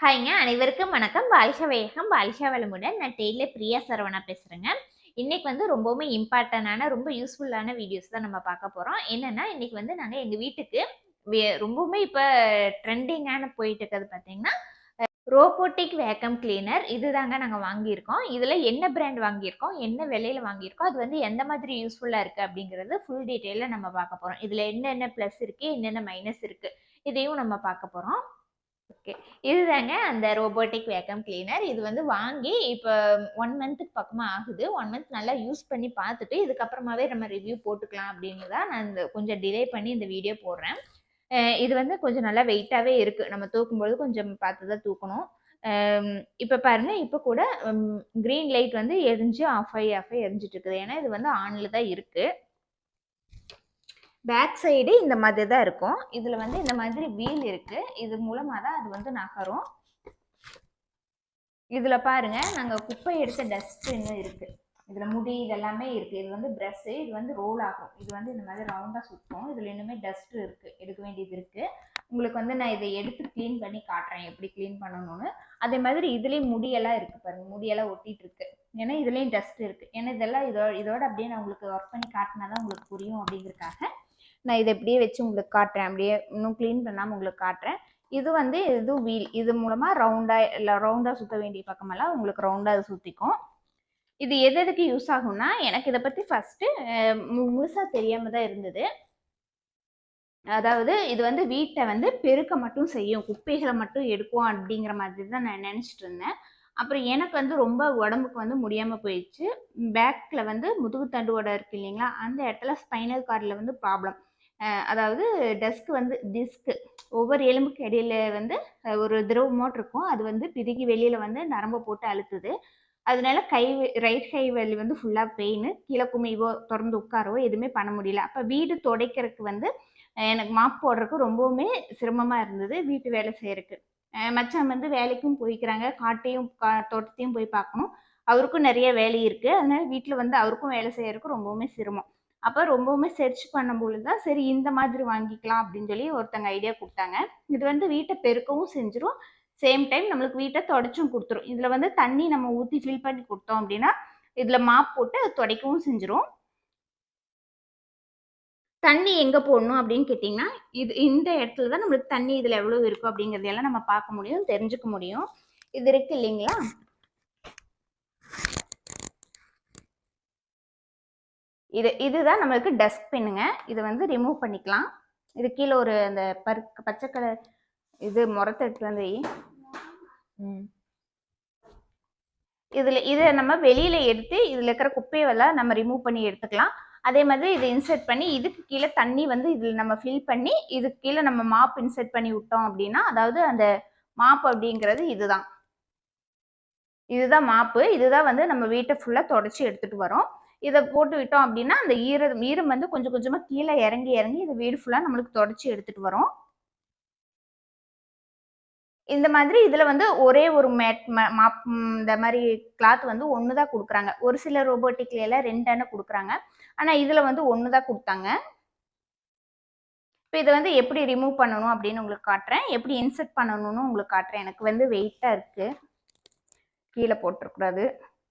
ஹாய்ங்க அனைவருக்கும் வணக்கம். வாழ்க வையகம், வாழ்க வளமுடன். நான் டெய்லர் பிரியா சரவணா பேசுறேங்க. இன்னைக்கு வந்து ரொம்பவுமே இம்பார்ட்டன்டான, ரொம்ப யூஸ்ஃபுல்லான வீடியோஸ் தான் நம்ம பார்க்க போறோம். என்னன்னா, இன்னைக்கு வந்து நாங்க எங்க வீட்டுக்கு ரொம்பவுமே இப்ப ட்ரெண்டிங்கான போயிட்டு இருக்கிறது பார்த்தீங்கன்னா, ரோபோட்டிக் வேக்கம் கிளீனர் இதுதாங்க நாங்க வாங்கியிருக்கோம். இதுல என்ன பிராண்ட் வாங்கியிருக்கோம், என்ன விலையில வாங்கியிருக்கோம், அது வந்து எந்த மாதிரி யூஸ்ஃபுல்லா இருக்கு அப்படிங்கிறது ஃபுல் டீட்டெயிலா நம்ம பார்க்க போறோம். இதுல என்னென்ன பிளஸ் இருக்கு, என்னென்ன மைனஸ் இருக்கு, இதையும் நம்ம பார்க்க போறோம். ஓகே. இதுதாங்க அந்த ரோபோட்டிக் வேக்கம் கிளீனர். இது வந்து வாங்கி இப்ப 1 மந்த்துக்கு பக்கமா ஆகுது. 1 மந்த் நல்லா யூஸ் பண்ணி பார்த்துட்டு, இதுக்கப்புறமாவே நம்ம ரிவ்யூ போட்டுக்கலாம் அப்படின்னு தான் நான் இந்த கொஞ்சம் டிலே பண்ணி இந்த வீடியோ போடுறேன். இது வந்து கொஞ்சம் நல்லா வெயிட்டாவே இருக்கு. நம்ம தூக்கும்பொழுது கொஞ்சம் பார்த்து தான் தூக்கணும். இப்ப பாருங்க, இப்ப கூட கிரீன் லைட் வந்து எரிஞ்சு ஆஃப் ஆகி எரிஞ்சுட்டு இருக்குது. ஏன்னா இது வந்து ஆன்ல தான் இருக்கு. பேக் சைடு இந்த மாதிரி தான் இருக்கும். இதுல வந்து இந்த மாதிரி வீல் இருக்கு. இது மூலமா தான் அது வந்து நகரும். இதுல பாருங்க, நாங்க குப்பை எடுத்த டஸ்ட்பின் இருக்கு. இதுல முடி இதெல்லாமே இருக்கு. இது வந்து பிரஷ், இது வந்து ரோல் ஆகும். இது வந்து இந்த மாதிரி ரவுண்டா சுத்தும். இதுல இன்னுமே டஸ்ட் இருக்கு, எடுக்க வேண்டியது இருக்கு. உங்களுக்கு வந்து நான் இதை எடுத்து கிளீன் பண்ணி காட்டுறேன், எப்படி கிளீன் பண்ணணும்னு. அதே மாதிரி இதுலயும் முடியெல்லாம் இருக்கு பாருங்க, முடியெல்லாம் ஒட்டிட்டு இருக்கு. ஏன்னா இதுலயும் டஸ்ட் இருக்கு. ஏன்னா இதெல்லாம் இதோட அப்படியே நான் உங்களுக்கு ஒர்க் பண்ணி காட்டினாதான் உங்களுக்கு புரியும் அப்படிங்கிறதுக்காக நான் இதை எப்படியே வச்சு உங்களுக்கு காட்டுறேன். அப்படியே இன்னும் கிளீன் பண்ணாமல் உங்களுக்கு காட்டுறேன். இது வந்து இது வீல், இது மூலமா ரவுண்டா சுத்த வேண்டிய பக்கமெல்லாம் உங்களுக்கு ரவுண்டா அது சுத்திக்கும். இது எதுக்கு யூஸ் ஆகும்னா, எனக்கு இதை பத்தி ஃபர்ஸ்ட் முழுசா தெரியாம தான் இருந்தது. அதாவது இது வந்து வீட்டை வந்து பெருக்க மட்டும் செய்யும், குப்பைகளை மட்டும் எடுக்கும் அப்படிங்கிற மாதிரி தான் நான் நினைச்சிட்டு இருந்தேன். அப்புறம் எனக்கு வந்து ரொம்ப உடம்புக்கு வந்து முடியாம போயிடுச்சு. பேக்ல வந்து முதுகு தண்டுவோட இருக்கு இல்லைங்களா, அந்த இடத்துல ஸ்பைனல் கார்டில் வந்து ப்ராப்ளம். அதாவது டிஸ்க் ஒவ்வொரு எலும்புக்கு இடையில வந்து ஒரு திரவமோட் இருக்கும். அது வந்து பிதுக்கி வெளியில வந்து நரம்பை போட்டு அழுத்துது. அதனால ரைட் கை வலி வந்து ஃபுல்லா பெயின். கீழே குமிவோ திறந்து உட்காரவோ எதுவுமே பண்ண முடியல. அப்ப வீடு துடைக்கிறதுக்கு வந்து எனக்கு மாப் போடுறதுக்கு ரொம்பவுமே சிரமமா இருந்தது, வீட்டு வேலை செய்யறதுக்கு. மச்சான் வந்து வேலைக்கும் போய்க்கிறாங்க, காட்டையும் தோட்டத்தையும் போய் பார்க்கணும். அவருக்கும் நிறைய வேலை இருக்கு. அதனால வீட்டில் வந்து அவருக்கும் வேலை செய்யறதுக்கு ரொம்பவுமே சிரமம். அப்போ ரொம்பவுமே சர்ச் பண்ணும்பொழுது தான் சரி இந்த மாதிரி வாங்கிக்கலாம் அப்படின்னு சொல்லி ஒருத்தங்க ஐடியா கொடுத்தாங்க. இது வந்து வீட்டை பெருக்கவும் செஞ்சிரும், சேம் டைம் நம்மளுக்கு வீட்டை தொடச்சும் கொடுத்துரும். இதுல வந்து தண்ணி நம்ம ஊற்றி ஃபில் பண்ணி கொடுத்தோம் அப்படின்னா இதுல மாப் போட்டு துடைக்கவும் செஞ்சிரும். தண்ணி எங்க போடணும் அப்படின்னு கேட்டிங்கன்னா, இந்த இடத்துல தான் நம்மளுக்கு தண்ணி இதுல எவ்வளவு இருக்கும் அப்படிங்கிறதெல்லாம் நம்ம பார்க்க முடியும், தெரிஞ்சுக்க முடியும். இது இருக்கு இல்லைங்களா, இதுதான் நம்மளுக்கு டஸ்ட்பின்னுங்க. இதை வந்து ரிமூவ் பண்ணிக்கலாம். இது கீழே ஒரு அந்த பச்சை கலர் இது முறத்தை எடுத்து வந்து இதை நம்ம வெளியில எடுத்து இதுல இருக்கிற குப்பையெல்லாம் நம்ம ரிமூவ் பண்ணி எடுத்துக்கலாம். அதே மாதிரி இதை இன்சர்ட் பண்ணி இதுக்கு கீழே தண்ணி வந்து இதில் நம்ம ஃபில் பண்ணி இதுக்கு கீழே நம்ம மாப் இன்சர்ட் பண்ணி விட்டோம் அப்படின்னா, அதாவது அந்த மாப் அப்படிங்கிறது இதுதான் மாப்பு. இதுதான் வந்து நம்ம வீட்டை ஃபுல்லாக தொடச்சி எடுத்துட்டு வரோம். இதை போட்டு விட்டோம் அப்படின்னா அந்த ஈரம் வந்து கொஞ்சம் கொஞ்சமாக கீழே இறங்கி இது வீடு ஃபுல்லாக நம்மளுக்கு தொடச்சி எடுத்துட்டு வரோம். இந்த மாதிரி இதில் வந்து ஒரே ஒரு மாப் இந்த மாதிரி கிளாத் வந்து ஒன்று தான் கொடுக்குறாங்க. ஒரு சில ரோபோட்டிக்ல எல்லாம் 2 கொடுக்குறாங்க. ஆனால் இதில் வந்து ஒன்று தான் கொடுத்தாங்க. இப்போ இதை வந்து எப்படி ரிமூவ் பண்ணணும் அப்படின்னு உங்களுக்கு காட்டுறேன், எப்படி இன்சர்ட் பண்ணணும்னு உங்களுக்கு காட்டுறேன். எனக்கு வந்து வெயிட்டாக இருக்குது, கீழே போட்டுறக்கூடாது.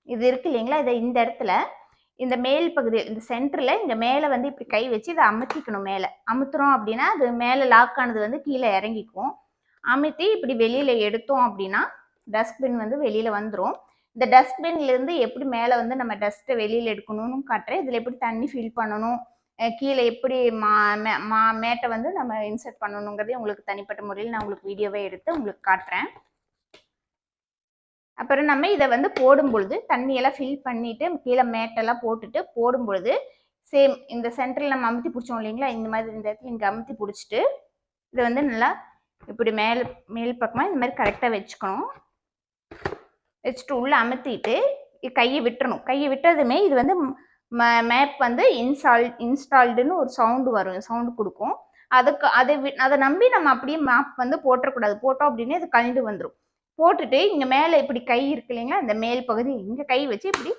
இது இருக்கு இல்லைங்களா, இதை இந்த இடத்துல இந்த மேல் பகுதி இந்த சென்டரில் இங்கே மேலே வந்து இப்படி கை வச்சு இதை அமுத்திக்கணும். மேலே அமுத்துறோம் அப்படின்னா அது மேலே லாக் ஆனது வந்து கீழே இறங்கிக்கும். அமுத்தி இப்படி வெளியில எடுத்தோம் அப்படின்னா டஸ்ட்பின் வந்து வெளியில வந்துடும். இந்த டஸ்ட்பின்ல இருந்து எப்படி மேலே வந்து நம்ம டஸ்ட்டை வெளியில எடுக்கணும்னு காட்டுறேன். இதில் எப்படி தண்ணி ஃபில் பண்ணணும், கீழே எப்படி மேட்டை வந்து நம்ம இன்சர்ட் பண்ணணுங்கிறதே உங்களுக்கு தனிப்பட்ட முறையில் நான் உங்களுக்கு வீடியோவே எடுத்து உங்களுக்கு காட்டுறேன். அப்புறம் நம்ம இதை வந்து போடும் பொழுது தண்ணியெல்லாம் ஃபில் பண்ணிட்டு கீழே மேட்டெல்லாம் போட்டுட்டு போடும் பொழுது சேம் இந்த சென்டரில் நம்ம அமுத்தி பிடிச்சோம் இல்லைங்களா, இந்த மாதிரி இந்த இடத்துல இங்கே அமுத்தி பிடிச்சிட்டு இதை வந்து நல்லா இப்படி மேல் பக்கமாக இந்த மாதிரி கரெக்டாக வச்சுக்கணும். வச்சுட்டு உள்ளே அமுத்திட்டு கையை விட்டுறணும். கையை விட்டதுமே இது வந்து மேப் வந்து இன்ஸ்டால்டுன்னு ஒரு சவுண்டு வரும், சவுண்டு கொடுக்கும். அதை நம்பி நம்ம அப்படியே மேப் வந்து போட்டுறக்கூடாது. போட்டோம் அப்படின்னா இது கழிந்து வந்துடும். போட்டுட்டு இங்கே மேலே இப்படி கை இருக்கு இல்லைங்களா, இந்த மேல் பகுதி இங்கே கை வச்சு இப்படி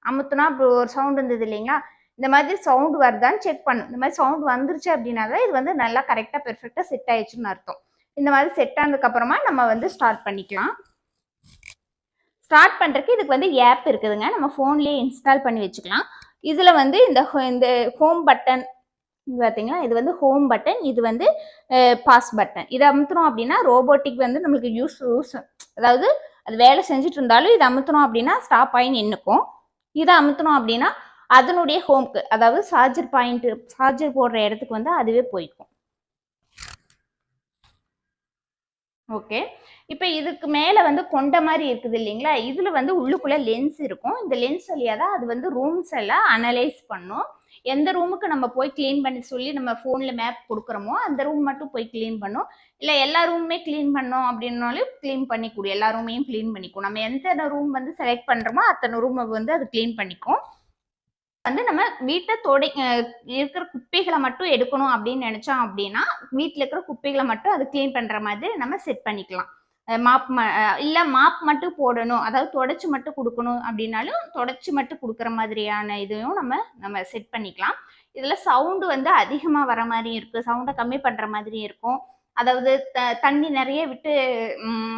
அமுத்துனா இப்படி ஒரு சவுண்டு இருந்தது இல்லைங்களா, இந்த மாதிரி சவுண்டு வருதான்னு செக் பண்ணும். இந்த மாதிரி சவுண்டு வந்துருச்சு அப்படின்னா தான் இது வந்து நல்லா கரெக்டாக பெர்ஃபெக்டாக செட் ஆயிடுச்சுன்னு அர்த்தம். இந்த மாதிரி செட் ஆனதுக்கு அப்புறமா நம்ம வந்து ஸ்டார்ட் பண்ணிக்கலாம். ஸ்டார்ட் பண்ணுறதுக்கு இதுக்கு வந்து ஆப் இருக்குதுங்க, நம்ம ஃபோன்லேயே இன்ஸ்டால் பண்ணி வச்சுக்கலாம். இதில் வந்து இந்த ஹோம் பட்டன் பார்த்தீங்களா, இது வந்து ஹோம் பட்டன், இது வந்து பாஸ் பட்டன். இதை அமுத்துறோம் அப்படின்னா ரோபோட்டிக் வந்து நம்மளுக்கு யூஸ் அதாவது அது வேலை செஞ்சுட்டு இருந்தாலும் இதை அமுத்துறோம் அப்படின்னா ஸ்டாப் ஆகி நின்றுக்கும். இதை அமுத்துறோம் அப்படின்னா அதனுடைய ஹோம்க்கு, அதாவது சார்ஜர் போடுற இடத்துக்கு வந்து அதுவே போய்க்கும். ஓகே, இப்போ இதுக்கு மேலே வந்து கொண்ட மாதிரி இருக்குது இல்லைங்களா, இதில் வந்து உள்ளுக்குள்ளே லென்ஸ் இருக்கும். இந்த லென்ஸ் வழியாக தான் அது வந்து ரூம்ஸ் எல்லாம் அனலைஸ் பண்ணும். எந்த ரூமுக்கு நம்ம போய் க்ளீன் பண்ணி சொல்லி நம்ம ஃபோனில் மேப் கொடுக்குறோமோ அந்த ரூம் மட்டும் போய் க்ளீன் பண்ணும். இல்லை எல்லா ரூமுமே க்ளீன் பண்ணோம் அப்படின்னாலும் க்ளீன் பண்ணிக்கூடும், எல்லா ரூமையும் க்ளீன் பண்ணிக்கும். நம்ம எந்த ரூம் வந்து செலக்ட் பண்ணுறோமோ அத்தனை ரூமை வந்து அது க்ளீன் பண்ணிக்கும். வந்து நம்ம வீட்டை இருக்கிற குப்பைகளை மட்டும் எடுக்கணும் அப்படின்னு நினைச்சோம் அப்படின்னா வீட்டில் இருக்கிற குப்பைகளை மட்டும் அது க்ளீன் பண்ற மாதிரி நம்ம செட் பண்ணிக்கலாம். இல்ல மாப் மட்டும் போடணும், அதாவது தொடச்சு மட்டும் கொடுக்கணும் அப்படின்னாலும் தொடச்சு மட்டும் கொடுக்குற மாதிரியான இதையும் நம்ம செட் பண்ணிக்கலாம். இதுல சவுண்டு வந்து அதிகமா வர மாதிரி இருக்கு, சவுண்டை கம்மி பண்ற மாதிரி இருக்கும். அதாவது தண்ணி நிறைய விட்டு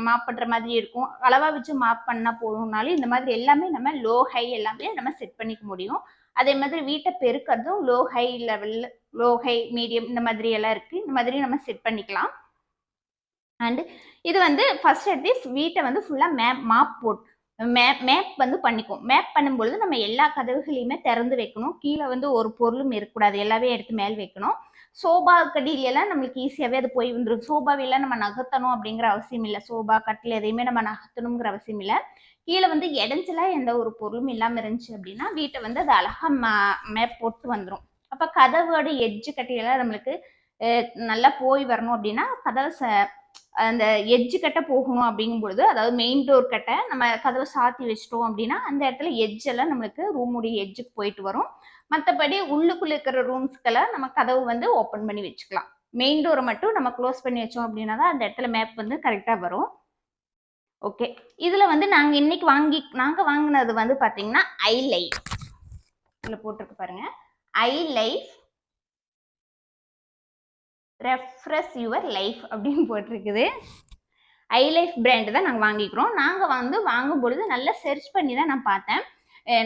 மாப் பண்ற மாதிரி இருக்கும், அளவா வச்சு மாப் பண்ணா போதும்னாலும் இந்த மாதிரி எல்லாமே நம்ம லோ ஹை எல்லாமே நம்ம செட் பண்ணிக்க முடியும். அதே மாதிரி வீட்டை பெருக்கிறதும் லோ ஹை லெவலில், லோ ஹை மீடியம் இந்த மாதிரி எல்லாம் இருக்குது, இந்த மாதிரி நம்ம செட் பண்ணிக்கலாம். அண்டு இது வந்து ஃபர்ஸ்ட் எடுத்து வீட்டை வந்து ஃபுல்லாக மேப் வந்து பண்ணிக்கும். மேப் பண்ணும்பொழுது நம்ம எல்லா கதவுகளையுமே திறந்து வைக்கணும், கீழே வந்து ஒரு பொருளும் இருக்கக்கூடாது, எல்லாமே எடுத்து மேல் வைக்கணும். சோபா கடியிலெல்லாம் நம்மளுக்கு ஈஸியாகவே அது போய் வந்துடும். சோபாவெல்லாம் நம்ம நகர்த்தணும் அப்படிங்கிற அவசியம் இல்லை, சோபா கட்டில் எதையுமே நம்ம நகர்த்தணுங்கிற அவசியம் இல்லை. கீழே வந்து இடைஞ்சலா எந்த ஒரு பொருளும் இல்லாமல் இருந்துச்சு அப்படின்னா வீட்டை வந்து அது அழகாக மேப் போட்டு வந்துடும். அப்போ கதவோட எட்ஜு கட்டியெல்லாம் நம்மளுக்கு நல்லா போய் வரணும் அப்படின்னா கதவை அந்த எட்ஜு கட்ட போகணும் அப்படிங்கும்பொழுது, அதாவது மெயின் டோர் கட்ட நம்ம கதவை சாத்தி வச்சிட்டோம் அப்படின்னா அந்த இடத்துல எட்ஜெல்லாம் நம்மளுக்கு ரூமுடைய எட்ஜுக்கு போயிட்டு வரும். மற்றபடி உள்ளுக்குள்ள இருக்கிற ரூம்ஸ்க்கெல்லாம் நம்ம கதவு வந்து ஓப்பன் பண்ணி வச்சுக்கலாம். மெயின் டோரை மட்டும் நம்ம க்ளோஸ் பண்ணி வச்சோம் அப்படின்னா தான் அந்த இடத்துல மேப் வந்து கரெக்டாக வரும். ஓகே, இதில் வந்து நாங்கள் வாங்கினது வந்து பார்த்தீங்கன்னா iLife, இதில் போட்டிருக்கு பாருங்க, iLife ரெஃப்ரெஷ் யுவர் லைஃப் அப்படின்னு போட்டிருக்குது. iLife பிராண்டு தான் நாங்கள் வாங்கிக்கிறோம். நாங்கள் வந்து வாங்கும்பொழுது நல்லா சர்ச் பண்ணி தான் நான் பார்த்தேன்,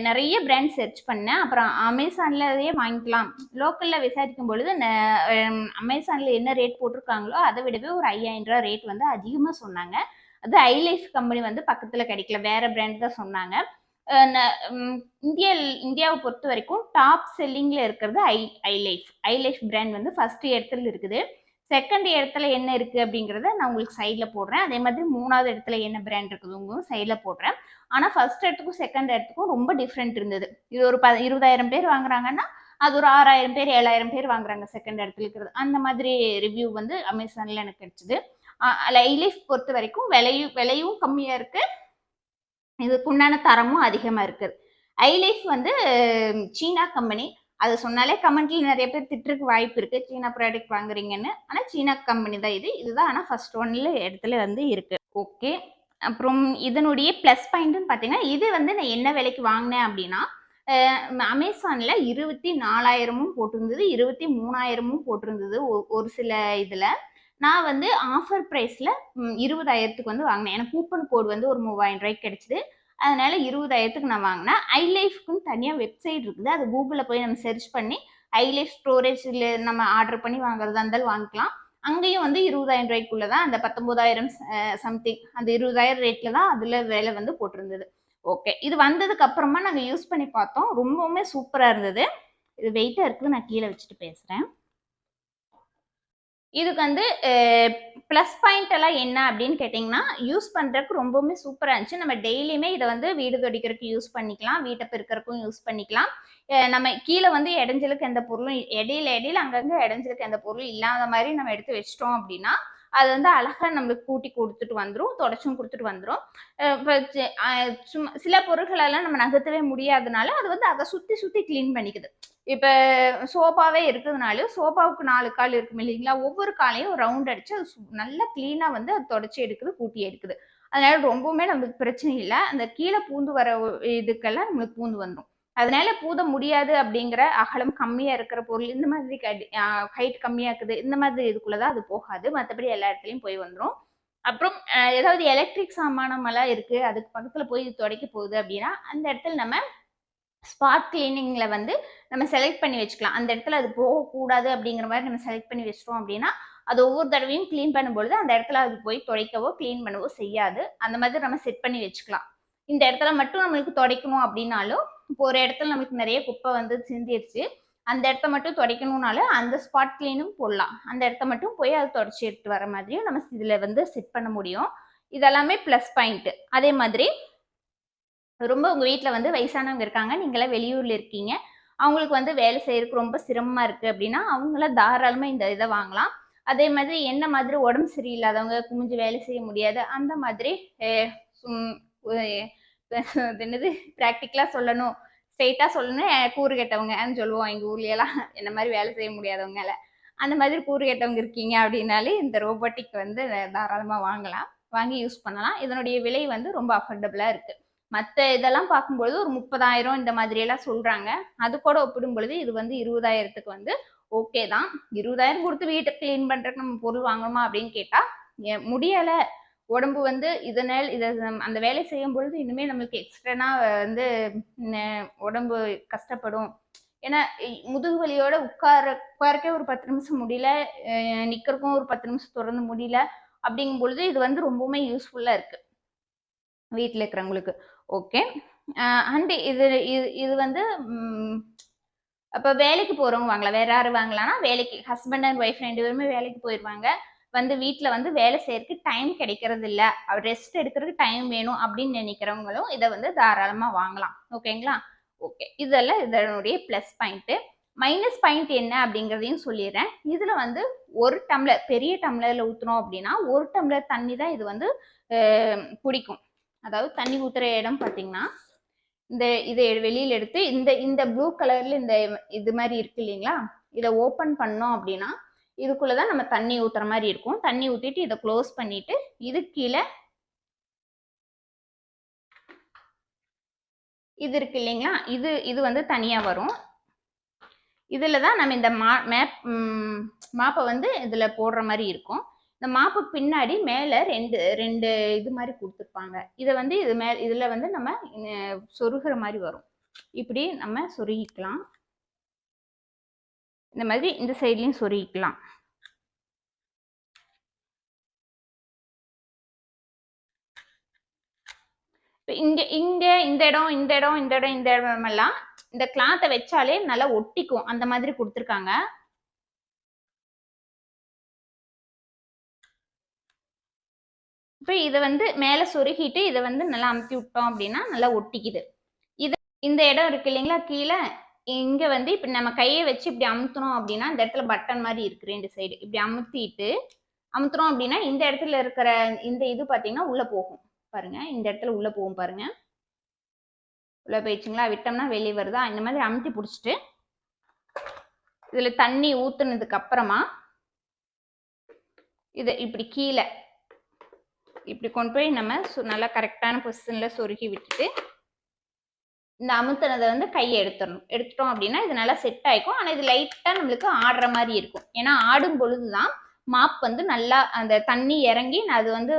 நிறைய பிராண்ட் சர்ச் பண்ணேன். அப்புறம் அமேசான்லேயே வாங்கிக்கலாம், லோக்கலில் விசாரிக்கும் பொழுது அமேசானில் என்ன ரேட் போட்டிருக்காங்களோ அதை விடவே ஒரு 5000 ரூபா ரேட் வந்து அதிகமாக சொன்னாங்க. அது iLife கம்பெனி வந்து பக்கத்தில் கிடைக்கல, வேற பிராண்ட் தான் சொன்னாங்க. இந்தியாவை பொறுத்த வரைக்கும் டாப் செல்லிங்ல இருக்கிறது iLife பிராண்ட் வந்து ஃபர்ஸ்ட் இடத்துல இருக்குது. செகண்ட் இடத்துல என்ன இருக்கு அப்படிங்கிறத நான் உங்களுக்கு சைடில் போடுறேன். அதே மாதிரி 3வது இடத்துல என்ன பிராண்ட் இருக்குதுங்கும் சைடில் போடுறேன். ஆனால் ஃபர்ஸ்ட் இடத்துக்கும் செகண்ட் இடத்துக்கும் ரொம்ப டிஃப்ரெண்ட் இருந்தது. இது ஒரு 20,000 பேர் வாங்குறாங்கன்னா அது ஒரு 6,000 பேர் 7,000 பேர் வாங்குறாங்க செகண்ட் இடத்துல இருக்கிறது. அந்த மாதிரி ரிவ்யூ வந்து அமேசான்ல எனக்கு கிடைச்சது. iLife பொறுத்த வரைக்கும் விலையும் கம்மியா இருக்கு, இதுக்குண்டான தரமும் அதிகமாக இருக்குது. iLife வந்து சீனா கம்பெனி, அதை சொன்னாலே கமெண்ட்ல நிறைய பேர் திட்டுறதுக்கு வாய்ப்பு இருக்கு, சீனா ப்ராடக்ட் வாங்குறீங்கன்னு. ஆனால் சீனா கம்பெனி தான் இதுதான். ஆனால் ஃபர்ஸ்ட் இடத்துல வந்து இருக்கு. ஓகே, அப்புறம் இதனுடைய ப்ளஸ் பாயிண்ட்னு பார்த்தீங்கன்னா இது வந்து நான் என்ன விலைக்கு வாங்கினேன் அப்படின்னா அமேசானில் 24,000 போட்டிருந்தது, 23,000 போட்டிருந்தது ஒரு சில இதில். நான் வந்து ஆஃபர் ப்ரைஸில் 20,000 வந்து வாங்கினேன். எனக்கு கூப்பன் கோடு வந்து ஒரு 3000 ரூபாய்க்கு கிடைச்சிது, அதனால 20,000 நான் வாங்கினேன். iLifeக்குன்னு தனியாக வெப்சைட் இருக்குது, அது கூகுளில் போய் நம்ம சர்ச் பண்ணி iLife ஸ்டோரேஜில் நம்ம ஆர்டர் பண்ணி வாங்குறதா இருந்தாலும் வாங்கிக்கலாம். அங்கேயும் வந்து 20,000 ரூபாய்க்குள்ள தான், அந்த 19,000 சம்திங், அந்த 20,000 ரேட்டில் தான் அதில் வேலை வந்து போட்டிருந்தது. ஓகே, இது வந்ததுக்கு அப்புறமா நாங்கள் யூஸ் பண்ணி பார்த்தோம், ரொம்பவுமே சூப்பராக இருந்தது. இது வெயிட்டாக இருக்குது, நான் கீழே வச்சுட்டு பேசுகிறேன். இதுக்கு வந்து ப்ளஸ் பாயிண்ட் எல்லாம் என்ன அப்படின்னு கேட்டிங்கன்னா யூஸ் பண்ணுறதுக்கு ரொம்பவுமே சூப்பராக இருந்துச்சு. நம்ம டெய்லியுமே இதை வந்து வீடு துடைக்கிறதுக்கு யூஸ் பண்ணிக்கலாம், வீட்டை பெருக்கிறதுக்கும் யூஸ் பண்ணிக்கலாம். நம்ம கீழே வந்து இடைஞ்சலுக்கு எந்த பொருளும் இடையில அங்கங்கே இடைஞ்சலுக்கு எந்த பொருளும் இல்லாத மாதிரி நம்ம எடுத்து வச்சிட்டோம் அப்படின்னா அது வந்து அழகாக நம்மளுக்கு கூட்டி கொடுத்துட்டு வந்துடும், தொடச்சும் கொடுத்துட்டு வந்துடும். இப்போ சும்மா சில பொருட்களெல்லாம் நம்ம நகர்த்தவே முடியாதனால அது வந்து அதை சுற்றி க்ளீன் பண்ணிக்குது. இப்போ சோஃபாவே இருக்குதுனாலும் சோஃபாவுக்கு 4 கால் இருக்கும் இல்லைங்களா, ஒவ்வொரு காலையும் ஒரு ரவுண்ட் அடிச்சு அது நல்லா க்ளீனாக வந்து அது தொடச்சி எடுக்குது, கூட்டி எடுக்குது. அதனால ரொம்பவுமே நம்மளுக்கு பிரச்சனை இல்லை, அந்த கீழே பூந்து வர இதுக்கெல்லாம் நம்மளுக்கு பூந்து வந்துடும். அதனால பூத முடியாது அப்படிங்கிற அகலம் கம்மியா இருக்கிற பொருள் இந்த மாதிரி ஹைட் கம்மியா இருக்குது இந்த மாதிரி இதுக்குள்ளதான் அது போகாது. மற்றபடி எல்லா இடத்துலயும் போய் வந்துடும். அப்புறம் ஏதாவது எலக்ட்ரிக் சாமானம் எல்லாம் இருக்கு, அதுக்கு பக்கத்துல போய் துடைக்க போகுது அப்படின்னா அந்த இடத்துல நம்ம ஸ்பாட் கிளீனிங்ல வந்து நம்ம செலக்ட் பண்ணி வச்சுக்கலாம். அந்த இடத்துல அது போகக்கூடாது அப்படிங்கிற மாதிரி நம்ம செலக்ட் பண்ணி வச்சிட்டோம் அப்படின்னா அது ஒவ்வொரு தடவையும் கிளீன் பண்ணும்பொழுது அந்த இடத்துல அது போய் துடைக்கவோ கிளீன் பண்ணவோ செய்யாது. அந்த மாதிரி நம்ம செட் பண்ணி வச்சுக்கலாம். இந்த இடத்துல மட்டும் நம்மளுக்கு துடைக்கணும் அப்படின்னாலும், இப்போ ஒரு இடத்துல நம்மளுக்கு நிறைய குப்பை வந்து சிந்திருச்சு, அந்த இடத்த மட்டும் துடைக்கணும்னாலும் அந்த ஸ்பாட் கிளீனும் போடலாம். அந்த இடத்த மட்டும் போய் அதை தொடச்சி எடுத்து வர மாதிரியும் நம்ம இதுல வந்து செட் பண்ண முடியும். இதெல்லாமே பிளஸ் பாயிண்ட். அதே மாதிரி ரொம்ப உங்க வீட்ல வந்து வயசானவங்க இருக்காங்க, நீங்களாம் வெளியூர்ல இருக்கீங்க, அவங்களுக்கு வந்து வேலை செய்யறதுக்கு ரொம்ப சிரமமா இருக்கு அப்படின்னா அவங்கள தாராளமா இந்த இதை வாங்கலாம். அதே மாதிரி என்ன மாதிரி உடம்பு சரியில்லாதவங்க, குமிஞ்சு வேலை செய்ய முடியாது, அந்த மாதிரி என்னது ப்ராக்டிக்கலா சொல்லணும், ஸ்ட்ரெயிட்டா சொல்லணும், கூறு கெட்டவங்கன்னு சொல்லுவோம் எங்க ஊர்லயெல்லாம், என்ன மாதிரி வேலை செய்ய முடியாதவங்கள. அந்த மாதிரி கூறு கெட்டவங்க இருக்கீங்க அப்படின்னாலே இந்த ரோபோட்டிக் வந்து தாராளமா வாங்கலாம், வாங்கி யூஸ் பண்ணலாம். இதனுடைய விலை வந்து ரொம்ப அஃபோர்டபுளா இருக்கு. மற்ற இதெல்லாம் பார்க்கும்பொழுது ஒரு 30,000 இந்த மாதிரி எல்லாம் சொல்றாங்க. அது கூட ஒப்பிடும் பொழுது இது வந்து 20,000க்கு வந்து ஓகே தான். 20,000 கொடுத்து வீட்டை கிளீன் பண்றதுக்கு நம்ம பொருள் வாங்கணுமா அப்படின்னு கேட்டா முடியல. உடம்பு வந்து இதனால் இதை அந்த வேலை செய்யும் பொழுது இனிமே நம்மளுக்கு எக்ஸ்ட்ரனா வந்து உடம்பு கஷ்டப்படும். ஏன்னா முதுகு வலியோட உட்காரக்கே ஒரு 10 நிமிஷம் முடியல, நிக்கிறதுக்கும் ஒரு 10 நிமிஷம் தொடர்ந்து முடியல அப்படிங்கும் பொழுது இது வந்து ரொம்பவுமே யூஸ்ஃபுல்லா இருக்கு வீட்டில் இருக்கிறவங்களுக்கு. ஓகே. அண்ட் இது இது இது வந்து அப்போ வேலைக்கு போகிறவங்க வாங்கலாம். வேற யாரும் வாங்கலாம்னா வேலைக்கு ஹஸ்பண்ட் அண்ட் ஒய்ஃப் 2 பேருமே வேலைக்கு போயிடுவாங்க. வந்து வீட்டில் வந்து வேலை செய்யறதுக்கு டைம் கிடைக்கிறது இல்லை, ரெஸ்ட் எடுக்கிறதுக்கு டைம் வேணும் அப்படின்னு நினைக்கிறவங்களும் இதை வந்து தாராளமாக வாங்கலாம். ஓகேங்களா? ஓகே. இதெல்லாம் இதனுடைய ப்ளஸ் பாயிண்ட்டு. மைனஸ் பாயிண்ட் என்ன அப்படிங்கிறதையும் சொல்லிடுறேன். இதில் வந்து ஒரு டம்ளர் பெரிய டம்ளரில் ஊற்றுனோம் அப்படின்னா 1 டம்ளர் தண்ணி தான் இது வந்து குடிக்கும். அதாவது தண்ணி ஊற்றுற இடம் பார்த்தீங்கன்னா இந்த இதை வெளியில் எடுத்து இந்த ப்ளூ கலர்ல இந்த இது மாதிரி இருக்கு இல்லைங்களா, இதை ஓப்பன் பண்ணோம் அப்படின்னா இதுக்குள்ளதான் நம்ம தண்ணி ஊத்துற மாதிரி இருக்கும். தண்ணி ஊத்திட்டு இதை க்ளோஸ் பண்ணிட்டு இது கீழே இது இருக்கு இல்லைங்களா, இது வந்து தனியா வரும். இதுலதான் நம்ம இந்த மாப்பை வந்து இதுல போடுற மாதிரி இருக்கும். இந்த மாப்புக்கு பின்னாடி மேல ரெண்டு இது மாதிரி கொடுத்துருப்பாங்க. இதை வந்து இதுல வந்து நம்ம சொருகிற மாதிரி வரும். இப்படி நம்ம சொருகிக்கலாம். இந்த மாதிரி இந்த சைட்லயும் சொருகிக்கலாம். இங்க இங்க இந்த இடம் எல்லாம் இந்த கிளாத்தை வச்சாலே நல்லா ஒட்டிக்கும், அந்த மாதிரி கொடுத்துருக்காங்க. இப்போ இதை வந்து மேலே சொருகிட்டு இதை வந்து நல்லா அமுத்தி விட்டோம் அப்படின்னா நல்லா ஒட்டிக்குது. இது இந்த இடம் இருக்கு இல்லைங்களா கீழே, இங்க வந்து இப்ப நம்ம கையை வச்சு இப்படி அமுத்தணும் அப்படின்னா இந்த இடத்துல பட்டன் மாதிரி இருக்கு 2 சைடு. இப்படி அமுத்துறோம் அப்படின்னா இந்த இடத்துல இருக்கிற இந்த இது பாத்தீங்கன்னா உள்ள போகும் பாருங்க. இந்த இடத்துல உள்ள போகும் பாருங்க. உள்ள போயிடுச்சுங்களா? விட்டோம்னா வெளியே வருதா? இந்த மாதிரி அமுத்தி பிடிச்சிட்டு இதுல தண்ணி ஊத்துனதுக்கு அப்புறமா இதை இப்படி கீழே இப்படி கொண்டு போய் நம்ம நல்லா கரெக்டான பொசிஷன்ல சொருகி விட்டுட்டு இந்த அமுத்தினதை வந்து கையை எடுத்துட்டோம் அப்படின்னா இது நல்லா செட் ஆயிக்கும். ஆனா இது லைட்டா நம்மளுக்கு ஆடுற மாதிரி இருக்கும். ஏன்னா ஆடும் பொழுதுதான் மாப் வந்து நல்லா அந்த தண்ணி இறங்கி அது வந்து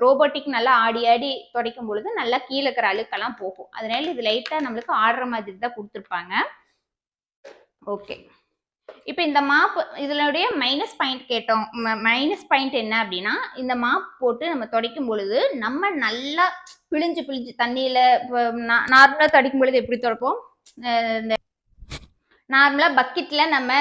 ரோபோட்டிக் நல்லா ஆடி ஆடி துடைக்கும் பொழுது நல்லா கீழே இருக்கிற அழுக்கெல்லாம் போகும். அதனால இது லைட்டா நம்மளுக்கு ஆடுற மாதிரி தான் கொடுத்துருப்பாங்க. ஓகே. இப்போ இந்த மாப் இதனுடைய மைனஸ் பாயிண்ட் கேட்டோம். மைனஸ் பாயிண்ட் என்ன அப்படின்னா இந்த மாப் போட்டு நம்ம துடைக்கும் பொழுது நம்ம நல்லா பிழிஞ்சு தண்ணியில நார்மலா துடைக்கும் பொழுது எப்படி துடைப்போம், இந்த நார்மலா பக்கெட்ல நம்ம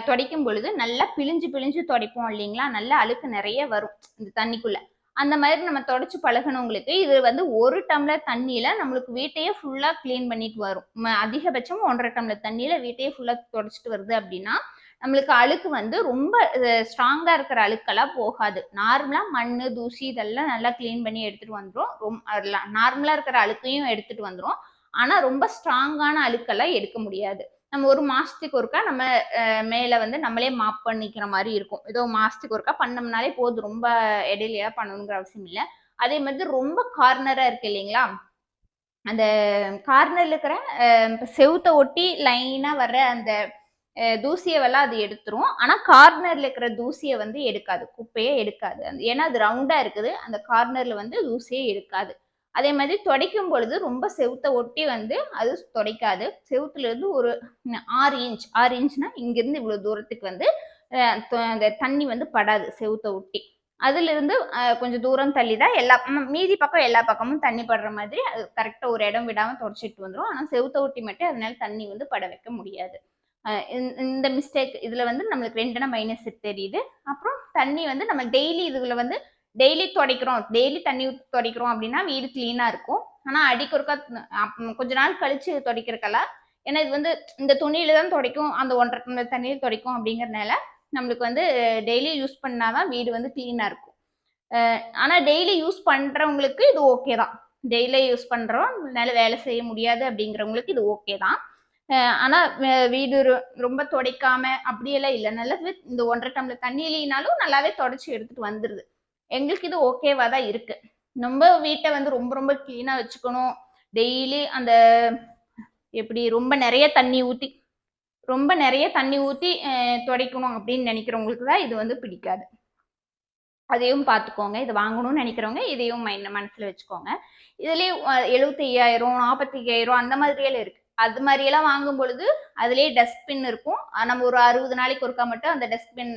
துடைக்கும் பொழுது நல்லா பிழிஞ்சு துடைப்போம் இல்லைங்களா, நல்லா அழுக்கு நிறைய வரும் இந்த தண்ணிக்குள்ள. அந்த மாதிரி நம்ம தொடச்சு பழகணுங்களுக்கு இது வந்து 1 டம்ளர் தண்ணியில நம்மளுக்கு வீட்டையே ஃபுல்லா கிளீன் பண்ணிட்டு வரும். அதிகபட்சம் 1.5 டம்ளர் தண்ணியில வீட்டையே ஃபுல்லா தொடச்சிட்டு வருது அப்படின்னா நம்மளுக்கு அழுக்கு வந்து ரொம்ப ஸ்ட்ராங்கா இருக்கிற அழுக்கெல்லாம் போகாது. நார்மலா மண்ணு தூசி இதெல்லாம் நல்லா கிளீன் பண்ணி எடுத்துட்டு வந்துடும். ரொம்ப நார்மலா இருக்கிற அழுக்கையும் எடுத்துட்டு வந்துடும். ஆனா ரொம்ப ஸ்ட்ராங்கான அழுக்கெல்லாம் எடுக்க முடியாது. நம்ம ஒரு மாசத்துக்கு ஒருக்கா நம்ம மேல வந்து நம்மளே மாப் பண்ணிக்கிற மாதிரி இருக்கும். ஏதோ மாசத்துக்கு ஒருக்கா பண்ணோம்னாலே போதும், ரொம்ப இடையில பண்ணணுங்கிற அவசியம் இல்லை. அதே மாதிரி ரொம்ப கார்னரா இருக்கு இல்லைங்களா, அந்த கார்னர்ல இருக்கிற செவுத்த ஒட்டி லைனா வர்ற அந்த தூசியவெல்லாம் அது எடுத்துரும். ஆனா கார்னர்ல இருக்கிற தூசிய வந்து எடுக்காது. குப்பைய எடுக்காது. ஏன்னா அது ரவுண்டா இருக்குது. அந்த கார்னர்ல வந்து தூசியே எடுக்காது. அதே மாதிரி துடைக்கும் பொழுது ரொம்ப செவுத்த ஒட்டி வந்து அது துடைக்காது. செவுத்துல இருந்து ஒரு 6 இன்ச்னா இங்கிருந்து இவ்வளவு தூரத்துக்கு வந்து அந்த தண்ணி வந்து படாது செவுத்த ஒட்டி. அதிலிருந்து கொஞ்சம் தூரம் தள்ளி தான் மீதி பக்கம் எல்லா பக்கமும் தண்ணி படுற மாதிரி அது கரெக்டா ஒரு இடம் விடாம தொடச்சிட்டு வந்துரும். ஆனா செவுத்த ஒட்டி மட்டும் அதனால தண்ணி வந்து பட வைக்க முடியாது. இந்த மிஸ்டேக் இதுல வந்து நம்மளுக்கு 2 மைனஸ் தெரியுது. அப்புறம் தண்ணி வந்து நம்ம டெய்லி இதுல வந்து டெய்லி துடைக்கிறோம், டெய்லி தண்ணி ஊத்தி துடைக்கிறோம் அப்படின்னா வீடு கிளீனா இருக்கும். ஆனா அடிக்கு ஒருக்கா கொஞ்ச நாள் கழிச்சு துடைக்கிறக்கெல்லாம் ஏன்னா இது வந்து இந்த துணியில தான் துடைக்கும், அந்த 1.5 டம்ளர் தண்ணியில் துடைக்கும் அப்படிங்கறதுனால நம்மளுக்கு வந்து டெய்லி யூஸ் பண்ணாதான் வீடு வந்து கிளீனா இருக்கும். ஆனா டெய்லி யூஸ் பண்றவங்களுக்கு இது ஓகே தான். டெய்லி யூஸ் பண்றோம், அதனால வேலை செய்ய முடியாது அப்படிங்கிறவங்களுக்கு இது ஓகே தான். ஆனா வீடு ரொம்ப துடைக்காம அப்படியெல்லாம் இல்லை. நல்லாவே இந்த 1.5 டம்ளர் தண்ணி இல்லைனாலும் நல்லாவே தொடச்சி எடுத்துட்டு வந்துருது. எங்களுக்கு இது ஓகேவா தான் இருக்கு. நம்ம வீட்டை வந்து ரொம்ப ரொம்ப கிளீனா வச்சுக்கணும். டெய்லி அந்த எப்படி ரொம்ப நிறைய தண்ணி ஊத்தி துடைக்கணும் அப்படின்னு நினைக்கிறவங்களுக்கு தான் இது வந்து பிடிக்காது. அதையும் பார்த்துக்கோங்க. இது வாங்கணும்னு நினைக்கிறவங்க இதையும் மனசுல வச்சுக்கோங்க. இதுலயே 75,000 45,000 அந்த மாதிரியெல்லாம் இருக்கு. அது மாதிரியெல்லாம் வாங்கும் பொழுது அதுலயே டஸ்ட்பின் இருக்கும். நம்ம ஒரு 60 நாளைக்கு ஒருக்கா மட்டும் அந்த டஸ்ட்பின்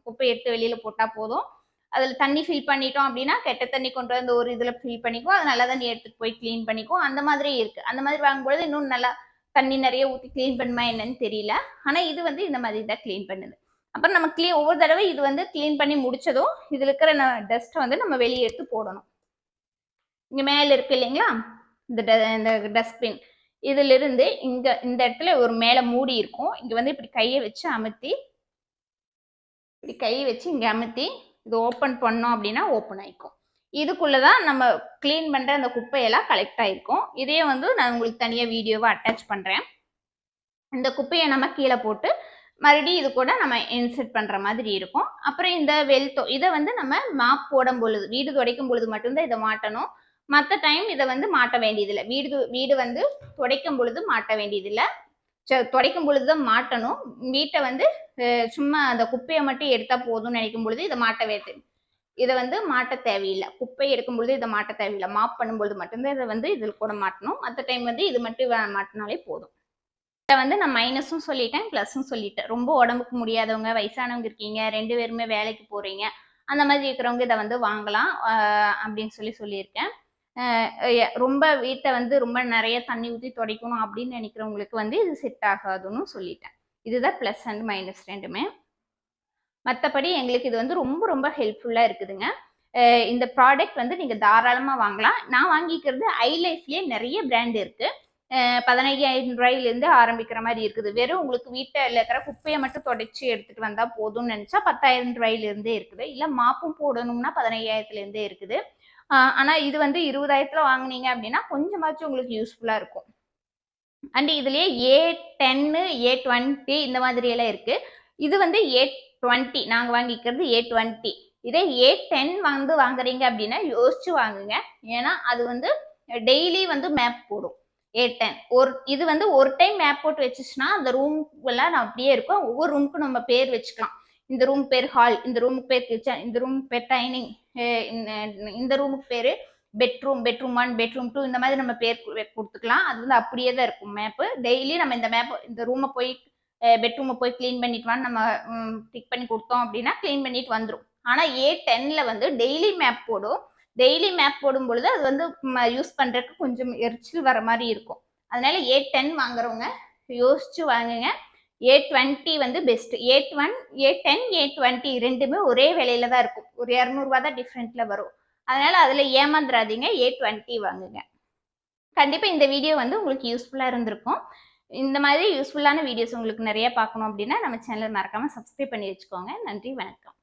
குப்பை எடுத்து வெளியில போட்டா போதும். அதுல தண்ணி ஃபில் பண்ணிட்டோம் அப்படின்னா கெட்ட தண்ணி கொண்டு வந்து ஒரு இதுல ஃபில் பண்ணிக்கும். அது நல்ல தண்ணி எடுத்துட்டு போய் கிளீன் பண்ணிக்கும். அந்த மாதிரி இருக்கு. அந்த மாதிரி வாங்கும்பொழுது இன்னும் நல்லா தண்ணி நிறைய ஊற்றி கிளீன் பண்ணுமா என்னன்னு தெரியல. ஆனா இது வந்து இந்த மாதிரி தான் கிளீன் பண்ணுது. அப்புறம் நம்ம ஒவ்வொரு தடவை இது வந்து கிளீன் பண்ணி முடிச்சதும் இதுல இருக்கிற டஸ்ட்டை வந்து நம்ம வெளியே எடுத்து போடணும். இங்க மேல இருக்கு இல்லைங்களா இந்த டஸ்ட்பின், இதுல இருந்து இந்த இடத்துல ஒரு மேல மூடி இருக்கும். இங்க வந்து இப்படி கையை வச்சு அமுத்தி இங்க அமுத்தி இது ஓப்பன் பண்ணோம் அப்படின்னா ஓப்பன் ஆயிக்கும். இதுக்குள்ளதான் நம்ம கிளீன் பண்ற அந்த குப்பையெல்லாம் கலெக்ட் ஆயிருக்கும். இதையே வந்து நான் உங்களுக்கு தனியா வீடியோவா அட்டாச் பண்றேன். இந்த குப்பையை நம்ம கீழே போட்டு மறுபடியும் இது கூட நம்ம இன்செர்ட் பண்ற மாதிரி இருக்கும். அப்புறம் இந்த இதை வந்து நம்ம மாப் போடும் பொழுது வீடு துடைக்கும் பொழுது மட்டும்தான் இதை மாட்டணும். மற்ற டைம் இதை வந்து மாட்ட வேண்டியதில்லை. வீடு வந்து துடைக்கும் பொழுது மாட்ட வேண்டியதில்லை. துடைக்கும் பொழுதுதான் மாட்டணும். வீட்டை வந்து சும்மா அந்த குப்பையை மட்டும் எடுத்தா போதும்னு நினைக்கும் பொழுது இதை மாட்ட வேண்டும். இதை வந்து மாட்ட தேவையில்லை. குப்பை எடுக்கும் பொழுது இதை மாட்ட தேவையில்லை. மாப் பண்ணும்பொழுது மட்டும்தான் இதை வந்து இதில் கூட மாட்டணும். மற்ற டைம் வந்து இது மட்டும் மாட்டினாலே போதும். இதை வந்து நான் மைனஸும் சொல்லிட்டேன், ப்ளஸும் சொல்லிட்டேன். ரொம்ப உடம்புக்கு முடியாதவங்க, வயசானவங்க இருக்கீங்க, 2 பேருமே வேலைக்கு போறீங்க, அந்த மாதிரி இருக்கிறவங்க இதை வந்து வாங்கலாம் அப்படின்னு சொல்லியிருக்கேன். ரொம்ப வீட்டை வந்து ரொம்ப நிறைய தண்ணி ஊற்றி துடைக்கணும் அப்படின்னு நினைக்கிறவங்களுக்கு வந்து இது செட் ஆகாதுன்னு சொல்லிட்டேன். இதுதான் ப்ளஸ் அண்ட் மைனஸ் ரெண்டுமே. மற்றபடி எங்களுக்கு இது வந்து ரொம்ப ரொம்ப ஹெல்ப்ஃபுல்லாக இருக்குதுங்க. இந்த ப்ராடக்ட் வந்து நீங்கள் தாராளமாக வாங்கலாம். நான் வாங்கிக்கிறது ஐலைஃப்லேயே நிறைய பிராண்ட் இருக்குது. 15,000 ரூபாயிலேருந்து ஆரம்பிக்கிற மாதிரி இருக்குது. வெறும் உங்களுக்கு வீட்டில் இருக்கிற குப்பையை மட்டும் தொடச்சி எடுத்துகிட்டு வந்தால் போதும்னு நினச்சா 10,000 ரூபாயிலேருந்தே இருக்குது. இல்லை மாப்பும் போடணும்னா 15,000லேருந்தே இருக்குது. ஆனால் இது வந்து 20,000த்துல வாங்கினீங்க அப்படின்னா கொஞ்சமாச்சும் உங்களுக்கு யூஸ்ஃபுல்லாக இருக்கும். அண்ட் இதுலேயே A10 A20 இந்த மாதிரி எல்லாம் இருக்கு. இது வந்து A20 நாங்கள் வாங்கிக்கிறது A20. இதே A10 வந்து வாங்குறீங்க அப்படின்னா யோசிச்சு வாங்குங்க. ஏன்னா அது வந்து டெய்லி வந்து மேப் போடும். A10 இது வந்து ஒரு டைம் மேப் போட்டு வச்சுச்சுன்னா அந்த ரூம் எல்லாம் நான் அப்படியே இருக்கும். ஒவ்வொரு ரூமுக்கும் நம்ம பேர் வச்சுக்கலாம். இந்த ரூம் பேர் ஹால், இந்த ரூமுக்கு பேர் கிச்சன், இந்த ரூம் பேர் டைனிங், இந்த ரூமுக்கு பேரு பெட்ரூம் 1 பெட்ரூம் 2 இந்த மாதிரி நம்ம பேர் கொடுத்துக்கலாம். அது வந்து அப்படியே தான் இருக்கும் மேப்பு. டெய்லி நம்ம இந்த ரூமை போய் பெட்ரூமை போய் கிளீன் பண்ணிட்டு வான்னு நம்ம டிக் பண்ணி கொடுத்தோம் அப்படின்னா கிளீன் பண்ணிட்டு வந்துடும். ஆனால் A10ல வந்து டெய்லி மேப் போடும். டெய்லி மேப் போடும் பொழுது அது வந்து யூஸ் பண்றதுக்கு கொஞ்சம் எரிச்சல் வர மாதிரி இருக்கும். அதனால A10 வாங்குறவங்க யோசிச்சு வாங்குங்க. A20 வந்து பெஸ்ட். A10 A20 ரெண்டுமே ஒரே விலையில தான் இருக்கும். ஒரு 200 ரூபா தான் டிஃப்ரெண்ட்ல வரும். அதனால அதுல ஏமாந்துடாதீங்க. A20 வாங்குங்க. கண்டிப்பா இந்த வீடியோ வந்து உங்களுக்கு யூஸ்ஃபுல்லா இருந்திருக்கும். இந்த மாதிரி யூஸ்ஃபுல்லான வீடியோஸ் உங்களுக்கு நிறைய பார்க்கணும் அப்படின்னா நம்ம சேனலை மறக்காம சப்ஸ்கிரைப் பண்ணி வச்சுக்கோங்க. நன்றி, வணக்கம்.